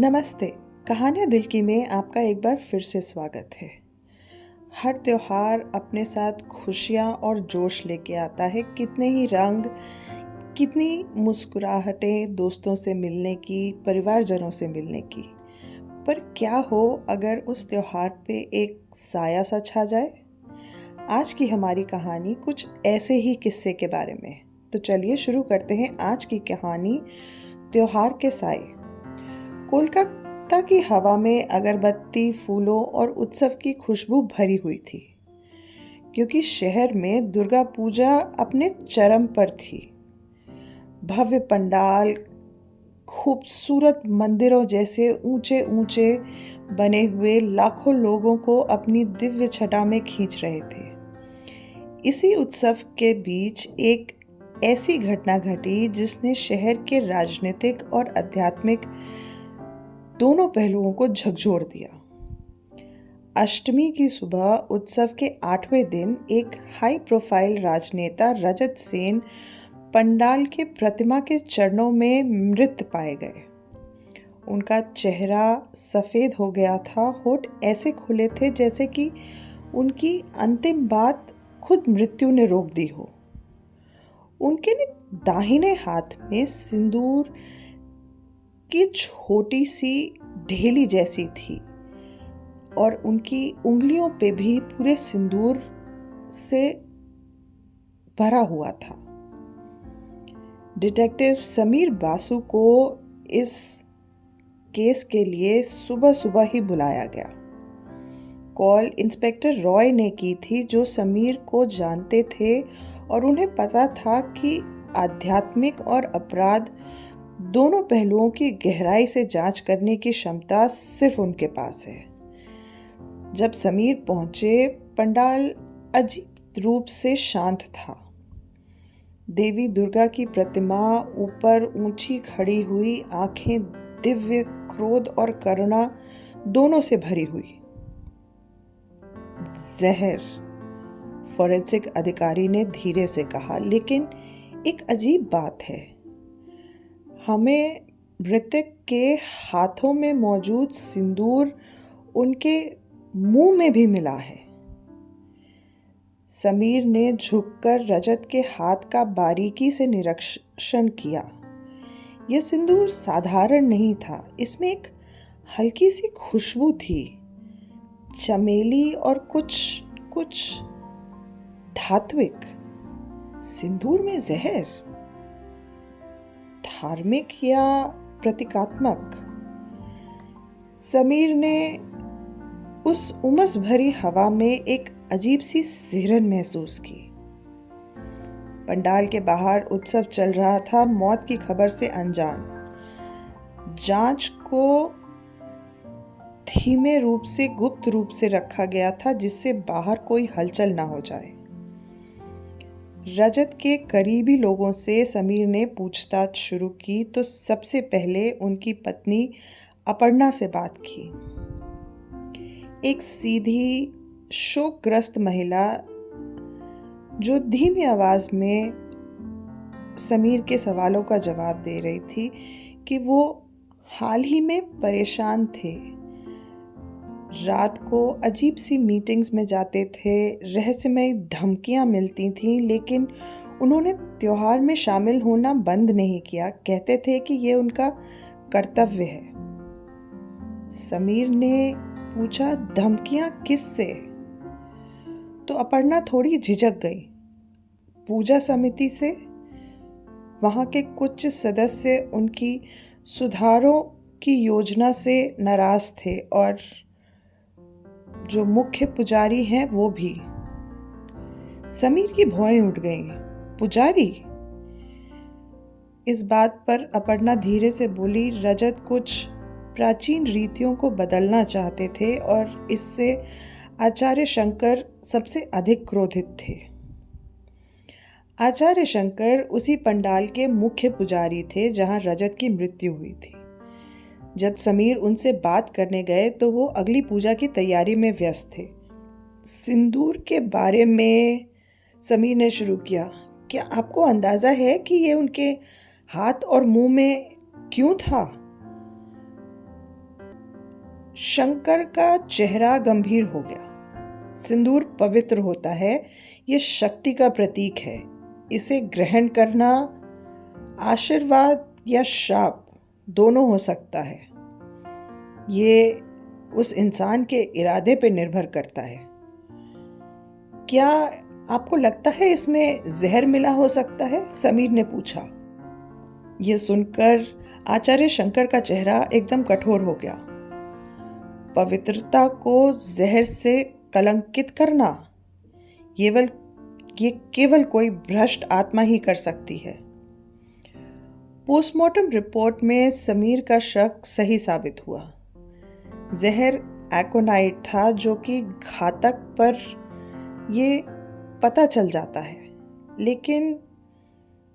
नमस्ते। कहानियाँ दिल की में आपका एक बार फिर से स्वागत है। हर त्योहार अपने साथ खुशियाँ और जोश लेके आता है। कितने ही रंग, कितनी मुस्कुराहटें दोस्तों से मिलने की, परिवारजनों से मिलने की। पर क्या हो अगर उस त्योहार पे एक साया सा छा जाए? आज की हमारी कहानी कुछ ऐसे ही किस्से के बारे में है। तो चलिए शुरू करते हैं आज की कहानी, त्योहार के साए। कोलकाता की हवा में अगरबत्ती, फूलों और उत्सव की खुशबू भरी हुई थी, क्योंकि शहर में दुर्गा पूजा अपने चरम पर थी। भव्य पंडाल, खूबसूरत मंदिरों जैसे ऊंचे ऊंचे बने हुए लाखों लोगों को अपनी दिव्य छटा में खींच रहे थे। इसी उत्सव के बीच एक ऐसी घटना घटी जिसने शहर के राजनीतिक और आध्यात्मिक दोनों पहलुओं को झकझोर दिया। अष्टमी की सुबह उत्सव के 8वें दिन एक हाई प्रोफाइल राजनेता रजत सेन पंडाल के प्रतिमा के चरणों में मृत पाए गए। उनका चेहरा सफेद हो गया था, होठ ऐसे खुले थे जैसे कि उनकी अंतिम बात खुद मृत्यु ने रोक दी हो। उनके दाहिने हाथ में सिंदूर की छोटी सी ढेली जैसी थी और उनकी उंगलियों पे भी पूरे सिंदूर से भरा हुआ था। डिटेक्टिव समीर बासु को इस केस के लिए सुबह सुबह ही बुलाया गया। कॉल इंस्पेक्टर रॉय ने की थी, जो समीर को जानते थे और उन्हें पता था कि आध्यात्मिक और अपराध दोनों पहलुओं की गहराई से जांच करने की क्षमता सिर्फ उनके पास है। जब समीर पहुंचे, पंडाल अजीब रूप से शांत था। देवी दुर्गा की प्रतिमा ऊपर ऊंची खड़ी हुई, आंखें दिव्य क्रोध और करुणा दोनों से भरी हुई। जहर, फॉरेंसिक अधिकारी ने धीरे से कहा, लेकिन एक अजीब बात है। हमें मृतक के हाथों में मौजूद सिंदूर उनके मुंह में भी मिला है। समीर ने झुककर रजत के हाथ का बारीकी से निरीक्षण किया। यह सिंदूर साधारण नहीं था, इसमें एक हल्की सी खुशबू थी, चमेली और कुछ धात्विक। सिंदूर में जहर, धार्मिक या प्रतीकात्मक? समीर ने उस उमस भरी हवा में एक अजीब सी सिहरन महसूस की। पंडाल के बाहर उत्सव चल रहा था, मौत की खबर से अनजान। जांच को धीमे रूप से, गुप्त रूप से रखा गया था, जिससे बाहर कोई हलचल ना हो जाए। रजत के करीबी लोगों से समीर ने पूछताछ शुरू की तो सबसे पहले उनकी पत्नी अपर्णा से बात की। एक सीधी, शोकग्रस्त महिला जो धीमी आवाज में समीर के सवालों का जवाब दे रही थी कि वो हाल ही में परेशान थे, रात को अजीब सी मीटिंग्स में जाते थे, रहस्यमय धमकियां मिलती थीं, लेकिन उन्होंने त्योहार में शामिल होना बंद नहीं किया। कहते थे कि ये उनका कर्तव्य है। समीर ने पूछा, धमकियां किससे? तो अपर्णा थोड़ी झिझक गई। पूजा समिति से। वहां के कुछ सदस्य उनकी सुधारों की योजना से नाराज थे और जो मुख्य पुजारी हैं वो भी। समीर की भौहें उठ गईं। पुजारी? इस बात पर अपर्णा धीरे से बोली, रजत कुछ प्राचीन रीतियों को बदलना चाहते थे और इससे आचार्य शंकर सबसे अधिक क्रोधित थे। आचार्य शंकर उसी पंडाल के मुख्य पुजारी थे जहां रजत की मृत्यु हुई थी। जब समीर उनसे बात करने गए तो वो अगली पूजा की तैयारी में व्यस्त थे। सिंदूर के बारे में समीर ने शुरू किया, क्या आपको अंदाजा है कि ये उनके हाथ और मुंह में क्यों था? शंकर का चेहरा गंभीर हो गया। सिंदूर पवित्र होता है, ये शक्ति का प्रतीक है। इसे ग्रहण करना आशीर्वाद या श्राप दोनों हो सकता है। ये उस इंसान के इरादे पर निर्भर करता है। क्या आपको लगता है इसमें जहर मिला हो सकता है? समीर ने पूछा। यह सुनकर आचार्य शंकर का चेहरा एकदम कठोर हो गया। पवित्रता को जहर से कलंकित करना ये केवल कोई भ्रष्ट आत्मा ही कर सकती है। पोस्टमार्टम रिपोर्ट में समीर का शक सही साबित हुआ। जहर एकोनाइट था, जो कि घातक पर ये पता चल जाता है, लेकिन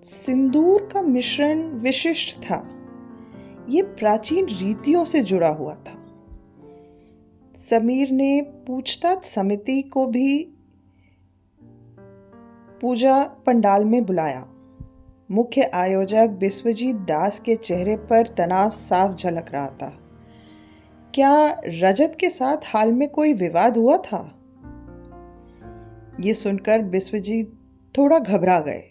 सिंदूर का मिश्रण विशिष्ट था। ये प्राचीन रीतियों से जुड़ा हुआ था। समीर ने पूछताछ समिति को भी पूजा पंडाल में बुलाया। मुख्य आयोजक विश्वजीत दास के चेहरे पर तनाव साफ झलक रहा था। क्या रजत के साथ हाल में कोई विवाद हुआ था? ये सुनकर विश्वजीत थोड़ा घबरा गए।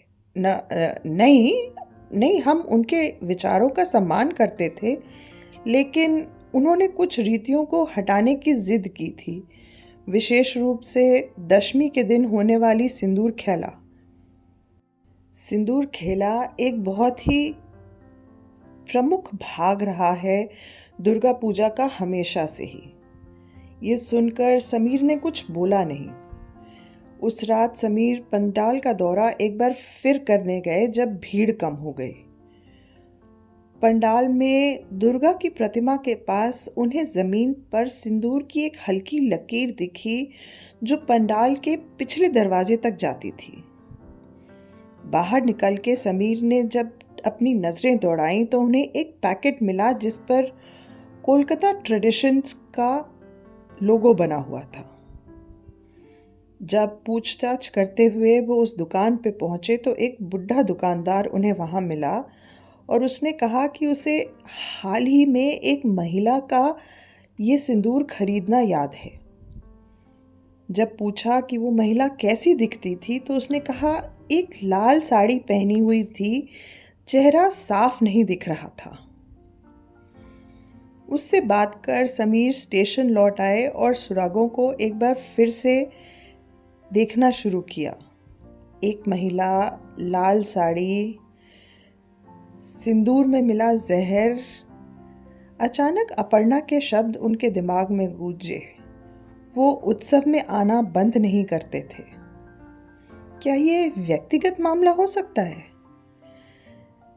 नहीं, हम उनके विचारों का सम्मान करते थे, लेकिन उन्होंने कुछ रीतियों को हटाने की जिद की थी, विशेष रूप से दशमी के दिन होने वाली सिंदूर खेला। सिंदूर खेला एक बहुत ही प्रमुख भाग रहा है दुर्गा पूजा का हमेशा से ही। ये सुनकर समीर ने कुछ बोला नहीं। उस रात समीर पंडाल का दौरा एक बार फिर करने गए जब भीड़ कम हो गई। पंडाल में दुर्गा की प्रतिमा के पास उन्हें जमीन पर सिंदूर की एक हल्की लकीर दिखी, जो पंडाल के पिछले दरवाजे तक जाती थी। बाहर निकल के समीर ने जब अपनी नजरें दौड़ाईं तो उन्हें एक पैकेट मिला जिस पर कोलकाता ट्रेडिशंस का लोगो बना हुआ था। जब पूछताछ करते हुए वो उस दुकान पे पहुंचे तो एक बुढ़ा दुकानदार उन्हें वहां मिला और उसने कहा कि उसे हाल ही में एक महिला का ये सिंदूर खरीदना याद है। जब पूछा कि वो महिला कैसी दिखती थी तो उसने कहा एक लाल साड़ी पहनी हुई थी, चेहरा साफ नहीं दिख रहा था। उससे बात कर समीर स्टेशन लौट आए और सुरागों को एक बार फिर से देखना शुरू किया। एक महिला, लाल साड़ी, सिंदूर में मिला जहर। अचानक अपर्णा के शब्द उनके दिमाग में गूंजे। वो उत्सव में आना बंद नहीं करते थे। क्या ये व्यक्तिगत मामला हो सकता है?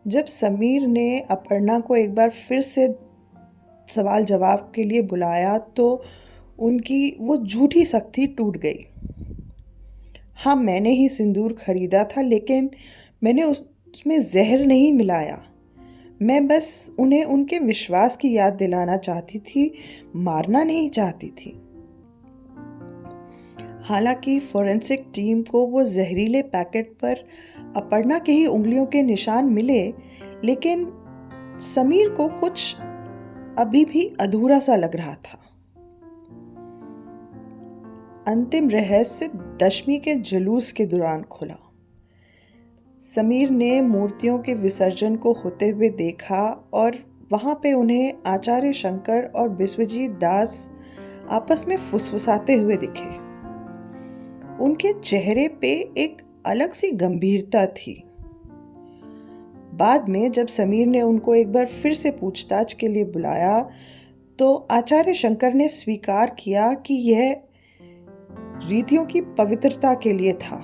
जब समीर ने अपर्णा को एक बार फिर से सवाल जवाब के लिए बुलाया तो उनकी वो झूठी सख्ती टूट गई। हाँ, मैंने ही सिंदूर खरीदा था, लेकिन मैंने उसमें जहर नहीं मिलाया। मैं बस उन्हें उनके विश्वास की याद दिलाना चाहती थी, मारना नहीं चाहती थी। हालांकि फोरेंसिक टीम को वो जहरीले पैकेट पर अपर्णा के ही उंगलियों के निशान मिले, लेकिन समीर को कुछ अभी भी अधूरा सा लग रहा था। अंतिम रहस्य दशमी के जुलूस के दौरान खुला। समीर ने मूर्तियों के विसर्जन को होते हुए देखा और वहां पे उन्हें आचार्य शंकर और विश्वजीत दास आपस में फुसफुसाते हुए दिखे। उनके चेहरे पे एक अलग सी गंभीरता थी। बाद में जब समीर ने उनको एक बार फिर से पूछताछ के लिए बुलाया तो आचार्य शंकर ने स्वीकार किया कि यह रीतियों की पवित्रता के लिए था।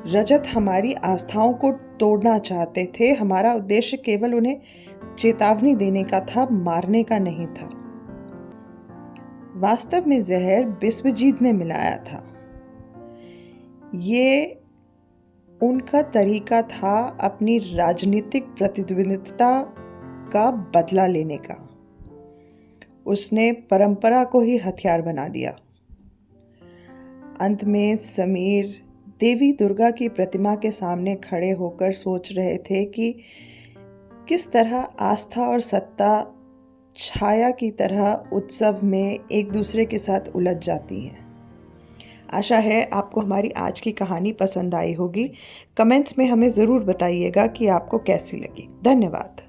रजत हमारी आस्थाओं को तोड़ना चाहते थे। हमारा उद्देश्य केवल उन्हें चेतावनी देने का था, मारने का नहीं था। वास्तव में जहर विश्वजीत ने मिलाया था। ये उनका तरीका था अपनी राजनीतिक प्रतिद्वंदिता का बदला लेने का। उसने परंपरा को ही हथियार बना दिया। अंत में समीर देवी दुर्गा की प्रतिमा के सामने खड़े होकर सोच रहे थे कि किस तरह आस्था और सत्ता छाया की तरह उत्सव में एक दूसरे के साथ उलझ जाती हैं। आशा है आपको हमारी आज की कहानी पसंद आई होगी। कमेंट्स में हमें ज़रूर बताइएगा कि आपको कैसी लगी। धन्यवाद।